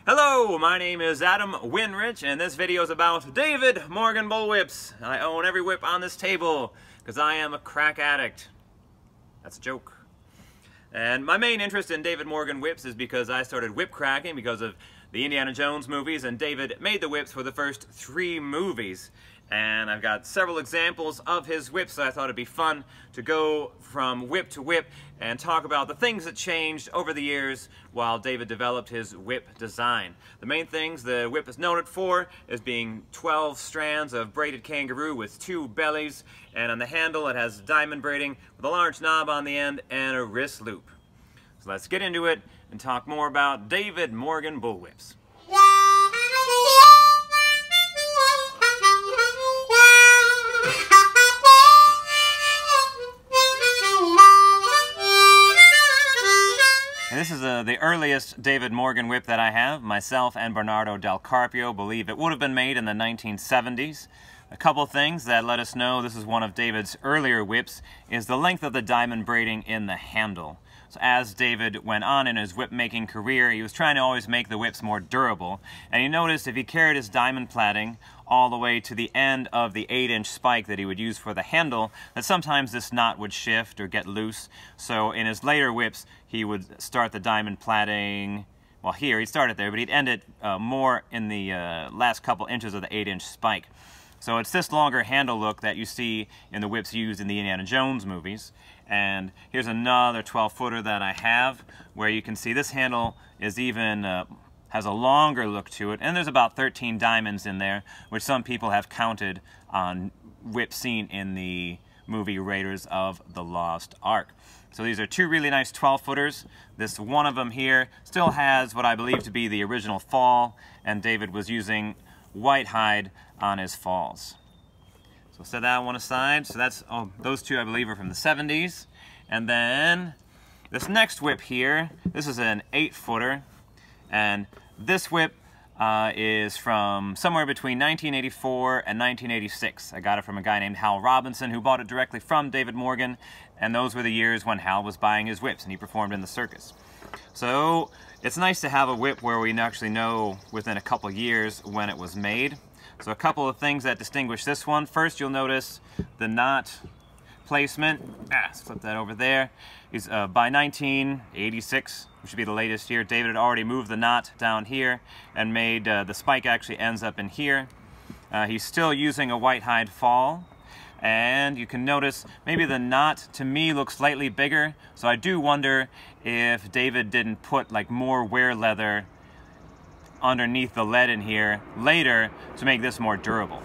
Hello, my name is Adam Winrich, and this video is about David Morgan Bullwhips. I own every whip on this table because I am a crack addict. That's a joke. And my main interest in David Morgan whips is because I started whip cracking because of the Indiana Jones movies, and David made the whips for the first 3 movies. And I've got several examples of his whips, so I thought it'd be fun to go from whip to whip and talk about the things that changed over the years while David developed his whip design. The main things the whip is noted for is being 12 strands of braided kangaroo with 2 bellies, and on the handle it has diamond braiding with a large knob on the end and a wrist loop. So let's get into it and talk more about David Morgan Bullwhips. This is the earliest David Morgan whip that I have. Myself and Bernardo Del Carpio believe it would have been made in the 1970s. A couple things that let us know this is one of David's earlier whips is the length of the diamond braiding in the handle. So as David went on in his whip making career, he was trying to always make the whips more durable. And he noticed if he carried his diamond plaiting all the way to the end of the 8-inch spike that he would use for the handle, that sometimes this knot would shift or get loose. So in his later whips, he would start the diamond plaiting, well here, he'd start it there, but he'd end it more in the last couple inches of the 8-inch spike. So it's this longer handle look that you see in the whips used in the Indiana Jones movies. And here's another 12-footer that I have, where you can see this handle is even has a longer look to it, and there's about 13 diamonds in there, which some people have counted on whips seen in the movie Raiders of the Lost Ark. So these are 2 really nice 12-footers. This one of them here still has what I believe to be the original fall, and David was using white hide on his falls. So we'll set that one aside. So that's those 2 I believe are from the 70s. And then this next whip here, this is an 8-footer, and this whip is from somewhere between 1984 and 1986. I got it from a guy named Hal Robinson who bought it directly from David Morgan, and those were the years when Hal was buying his whips and he performed in the circus. So it's nice to have a whip where we actually know within a couple years when it was made. So a couple of things that distinguish this one. First, you'll notice the knot placement. Let's flip that over there. Is by 1986, which should be the latest year, David had already moved the knot down here and made the spike actually ends up in here. He's still using a white hide fall, and you can notice maybe the knot to me looks slightly bigger, so I do wonder if David didn't put like more wear leather underneath the lead in here later to make this more durable.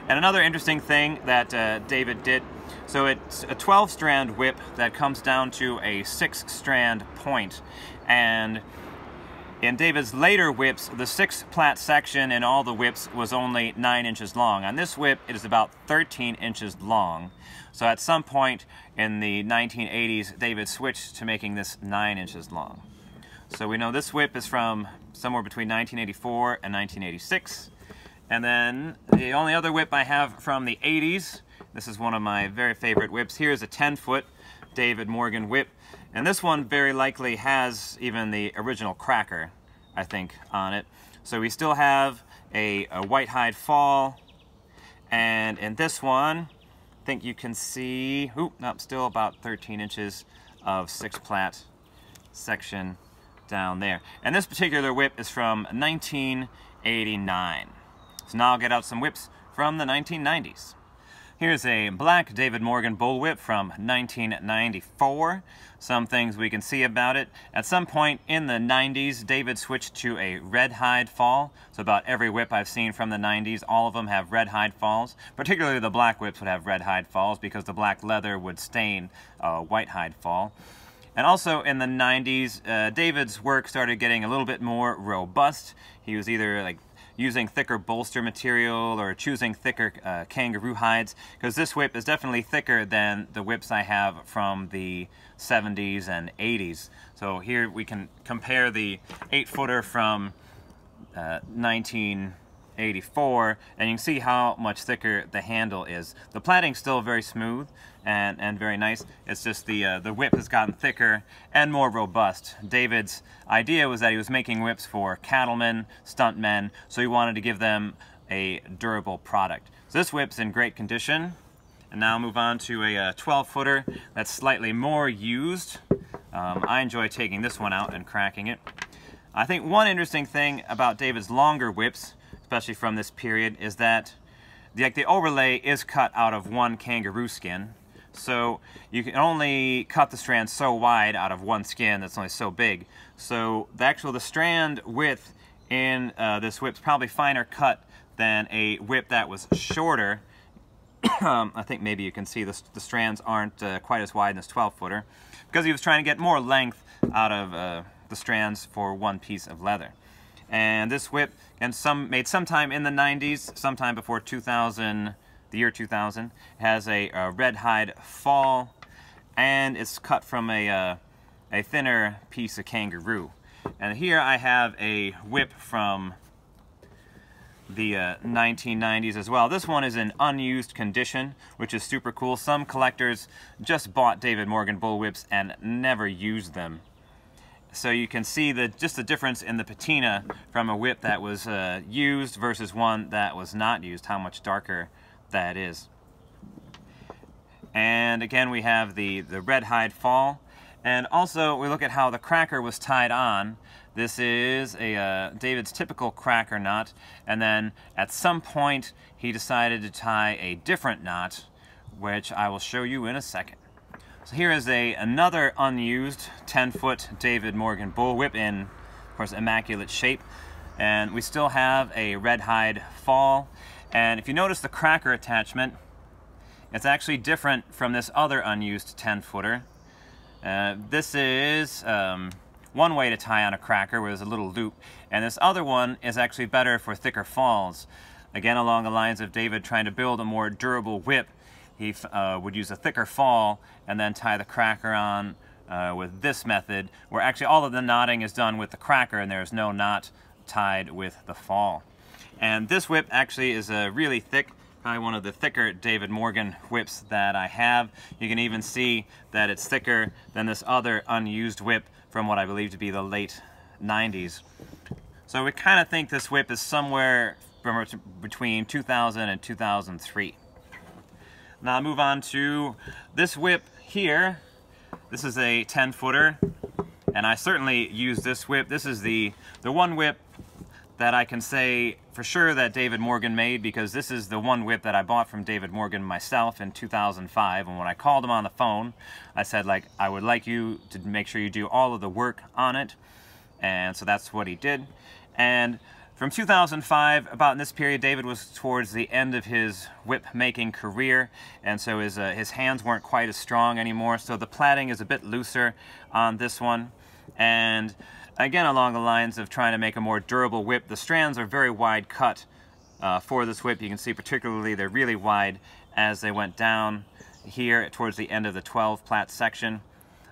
And another interesting thing that David did, so it's a 12-strand whip that comes down to a 6-strand point, and in David's later whips, the 6-plat section in all the whips was only 9 inches long. On this whip, it is about 13 inches long. So at some point in the 1980s, David switched to making this 9 inches long. So we know this whip is from somewhere between 1984 and 1986. And then the only other whip I have from the 80s, this is one of my very favorite whips. Here's a 10-foot David Morgan whip. And this one very likely has even the original cracker, I think, on it. So we still have a white hide fall. And in this one, I think you can see, still about 13 inches of 6-plat section down there. And this particular whip is from 1989. So now I'll get out some whips from the 1990s. Here's a black David Morgan bullwhip from 1994. Some things we can see about it. At some point in the 90s, David switched to a red hide fall. So about every whip I've seen from the 90s, all of them have red hide falls. Particularly the black whips would have red hide falls because the black leather would stain a white hide fall. And also in the 90s, David's work started getting a little bit more robust. He was either like using thicker bolster material or choosing thicker kangaroo hides, because this whip is definitely thicker than the whips I have from the 70s and 80s. So here we can compare the 8-footer from 19 84, and you can see how much thicker the handle is. The plating's still very smooth and very nice. It's just the whip has gotten thicker and more robust. David's idea was that he was making whips for cattlemen, stuntmen, so he wanted to give them a durable product. So this whip's in great condition. And now I'll move on to a 12-footer that's slightly more used. I enjoy taking this one out and cracking it. I think one interesting thing about David's longer whips, especially from this period, is that the overlay is cut out of one kangaroo skin. So you can only cut the strand so wide out of one skin that's only so big. So the strand width in this whip's probably finer cut than a whip that was shorter. I think maybe you can see the strands aren't quite as wide in this 12-footer because he was trying to get more length out of the strands for one piece of leather. And this whip, made sometime in the 90s, sometime before 2000, the year 2000, has a red hide fall, and it's cut from a thinner piece of kangaroo. And here I have a whip from the 1990s as well. This one is in unused condition, which is super cool. Some collectors just bought David Morgan Bullwhips and never used them. So you can see just the difference in the patina from a whip that was used versus one that was not used, how much darker that is. And again, we have the red hide fall. And also, we look at how the cracker was tied on. This is David's typical cracker knot, and then at some point he decided to tie a different knot, which I will show you in a second. So here is another unused 10-foot David Morgan bullwhip in, of course, immaculate shape, and we still have a red hide fall. And if you notice the cracker attachment, it's actually different from this other unused 10-footer. This is one way to tie on a cracker, where there's a little loop, and this other one is actually better for thicker falls. Again, along the lines of David trying to build a more durable whip, he would use a thicker fall and then tie the cracker on with this method, where actually all of the knotting is done with the cracker and there's no knot tied with the fall. And this whip actually is really thick, probably one of the thicker David Morgan whips that I have. You can even see that it's thicker than this other unused whip from what I believe to be the late 90s. So we kind of think this whip is somewhere between 2000 and 2003. Now I'll move on to this whip here. This is a 10-footer, and I certainly use this whip. This is the one whip that I can say for sure that David Morgan made, because this is the one whip that I bought from David Morgan myself in 2005. And when I called him on the phone, I said, I would like you to make sure you do all of the work on it. And so that's what he did. And from 2005, about in this period, David was towards the end of his whip making career, and so his hands weren't quite as strong anymore, so the plaiting is a bit looser on this one. And again, along the lines of trying to make a more durable whip, the strands are very wide cut for this whip. You can see particularly they're really wide as they went down here towards the end of the 12 plait section.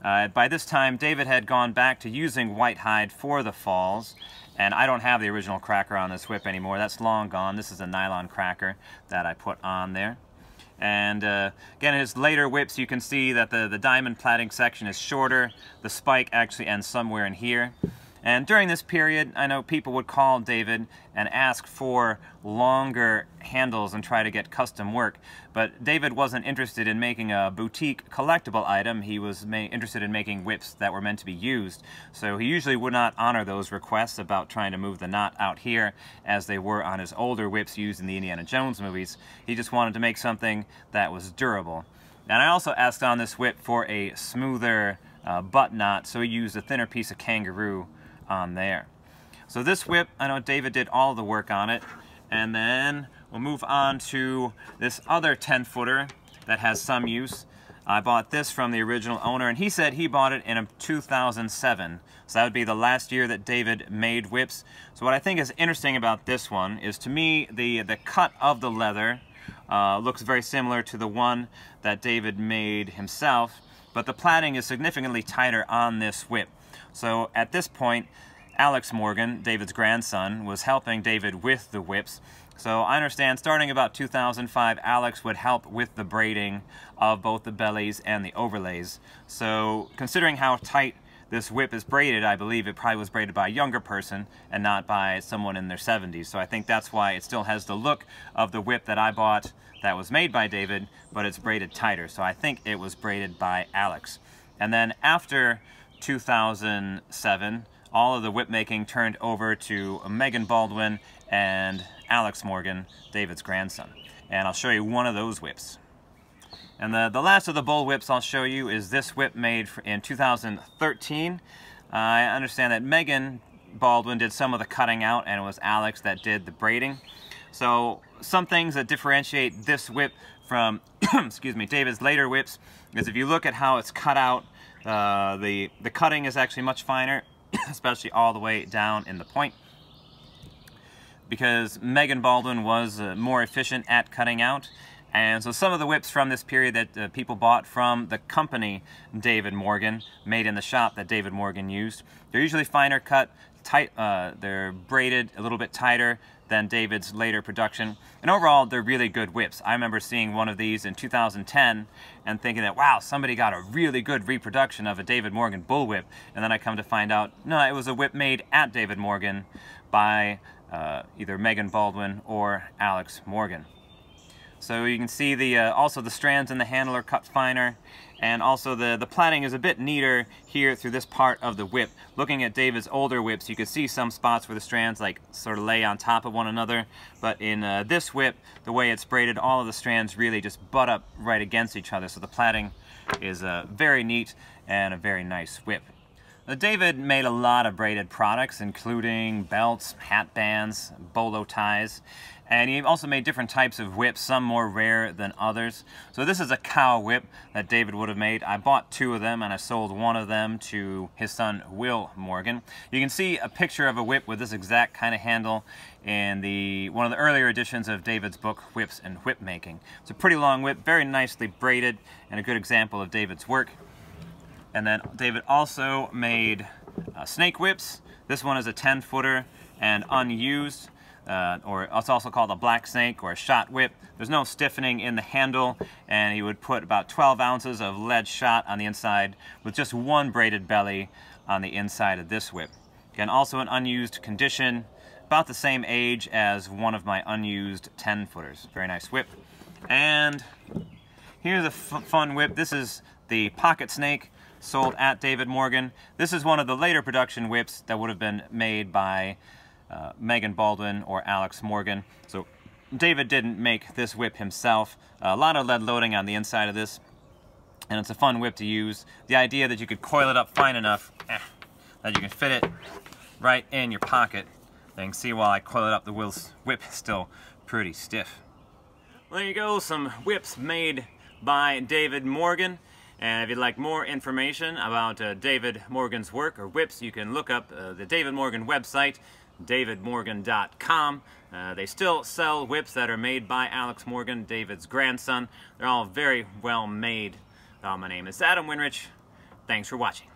By this time, David had gone back to using white hide for the falls, and I don't have the original cracker on this whip anymore. That's long gone. This is a nylon cracker that I put on there. And again, in his later whips, you can see that the diamond plaiting section is shorter. The spike actually ends somewhere in here. And during this period, I know people would call David and ask for longer handles and try to get custom work. But David wasn't interested in making a boutique collectible item. He was interested in making whips that were meant to be used. So he usually would not honor those requests about trying to move the knot out here as they were on his older whips used in the Indiana Jones movies. He just wanted to make something that was durable. And I also asked on this whip for a smoother butt knot, so he used a thinner piece of kangaroo on there. So this whip, I know David did all the work on it, and then we'll move on to this other 10-footer that has some use. I bought this from the original owner, and he said he bought it in 2007. So that would be the last year that David made whips. So what I think is interesting about this one is, to me, the cut of the leather looks very similar to the one that David made himself, but the plaiting is significantly tighter on this whip. So at this point, Alex Morgan, David's grandson, was helping David with the whips. So I understand starting about 2005, Alex would help with the braiding of both the bellies and the overlays. So considering how tight this whip is braided, I believe it probably was braided by a younger person and not by someone in their 70s. So I think that's why it still has the look of the whip that I bought that was made by David, but it's braided tighter. So I think it was braided by Alex. And then after 2007, all of the whip making turned over to Megan Baldwin and Alex Morgan, David's grandson. And I'll show you one of those whips. And the last of the Bullwhips I'll show you is this whip made in 2013. I understand that Megan Baldwin did some of the cutting out and it was Alex that did the braiding. So some things that differentiate this whip from excuse me, David's later whips is if you look at how it's cut out, the cutting is actually much finer, especially all the way down in the point, because Megan Baldwin was more efficient at cutting out. And so some of the whips from this period that people bought from the company David Morgan, made in the shop that David Morgan used, they're usually finer cut, tight. They're braided a little bit tighter than David's later production. And overall, they're really good whips. I remember seeing one of these in 2010 and thinking that, wow, somebody got a really good reproduction of a David Morgan bullwhip. And then I come to find out, no, it was a whip made at David Morgan by either Megan Baldwin or Alex Morgan. So you can see the also the strands in the handle are cut finer, and also the plaiting is a bit neater here through this part of the whip. Looking at David's older whips, you can see some spots where the strands like sort of lay on top of one another, but in this whip, the way it's braided, all of the strands really just butt up right against each other, so the plaiting is very neat and a very nice whip. David made a lot of braided products, including belts, hat bands, bolo ties, and he also made different types of whips, some more rare than others. So this is a cow whip that David would have made. I bought two of them and I sold one of them to his son Will Morgan. You can see a picture of a whip with this exact kind of handle in one of the earlier editions of David's book, Whips and Whip Making. It's a pretty long whip, very nicely braided, and a good example of David's work. And then David also made snake whips. This one is a 10-footer and unused, or it's also called a black snake or a shot whip. There's no stiffening in the handle, and he would put about 12 ounces of lead shot on the inside with just one braided belly on the inside of this whip. Again, also an unused condition, about the same age as one of my unused 10-footers. Very nice whip. And here's a fun whip. This is the pocket snake, sold at David Morgan. This is one of the later production whips that would have been made by Megan Baldwin or Alex Morgan. So David didn't make this whip himself. A lot of lead loading on the inside of this, and it's a fun whip to use. The idea that you could coil it up fine enough that you can fit it right in your pocket. You can see while I coil it up, the whip is still pretty stiff. Well, there you go, some whips made by David Morgan. And if you'd like more information about David Morgan's work or whips, you can look up the David Morgan website, davidmorgan.com. They still sell whips that are made by Alex Morgan, David's grandson. They're all very well made. My name is Adam Winrich. Thanks for watching.